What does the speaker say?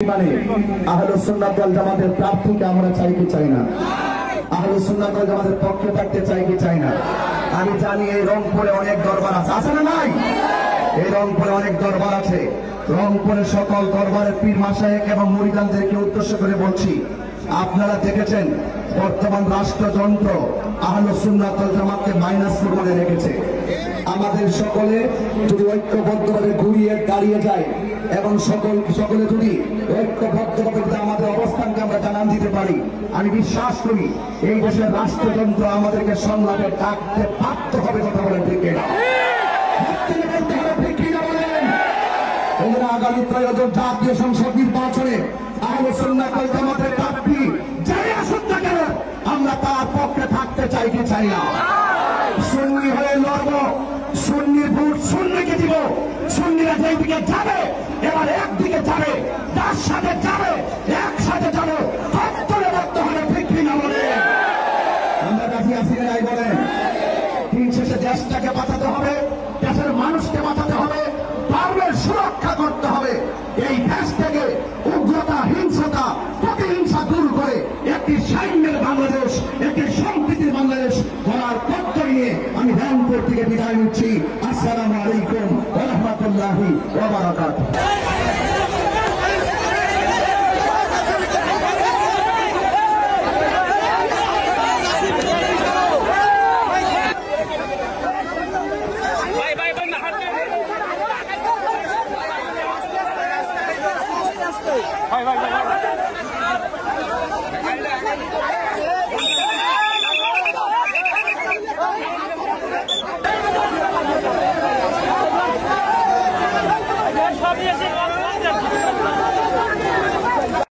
মানে আহলুস সুন্নাত ওয়াল জামাতের প্রার্থীকে আমরা চাই কি চাই না? আহলুস সুন্নাত ওয়াল জামাতের পক্ষে থাকতে চাই কি চাই না? আমি জানি এই রংপুরে অনেক দরবার আছে, আছে না নাই? এই রংপুরে অনেক দরবার আছে। রংপুরের সকল দরবারের পীর মাশায়েখ এবং মুরিদানদেরকে উদ্দেশ্য করে বলছি, আপনারা দেখেছেন বর্তমান রাষ্ট্রযন্ত্র আহলুস সুন্নাত ওয়াল জামাতকে মাইনাস করে রেখেছে। আমাদের সকলে যদি ঐক্যবদ্ধভাবে ঘুরিয়ে দাঁড়িয়ে যায় এবং সকলে যদি ঐক্যবদ্ধভাবে আমাদের অবস্থানকে আমরা জানান দিতে পারি, আমি বিশ্বাস করি এই দেশের রাষ্ট্রযন্ত্র আমাদেরকে সংলাপে ডাকতে বাধ্য হবে। কথা বলেন ঠিক কিনা? আগামী ত্রয়োদশ জাতীয় সংসদ নির্বাচনে আহলুস সুন্নাত ওয়াল জামাতের প্রার্থী যাই আসুক না কেন, আমরা তার পক্ষে থাকতে চাই কি চাই না? সুন্নি হয়ে লড়ব, সুন্নির ভোট সুন্নিকে দিব। সুন্নিরা যেই দিকে যাবে এবার একদিকে যাবে, তার সাথে যাবে, একসাথে যাবো, হত্তরে রক্ত হবে। ঠিক কিনা বলে আমরা কাছে আসি নাই বলেন? দিন শেষে দেশটাকে বাঁচাতে হবে, দেশের মানুষকে বাঁচাতে হবে, ধর্মের সুরক্ষা করতে হবে। এই দেশ থেকে উগ্রতা, হিংসতা, প্রতিহিংসা দূর করে একটি সাম্যের বাংলাদেশ, একটি সম্প্রীতির বাংলাদেশ গড়ার পথ নিয়ে আমি রংপুর থেকে বিদায় নিচ্ছি। আসসালামু আলাইকুম ওয়া রাহমাতুল্লাহি ওয়া বারাকাতুহু। ভাই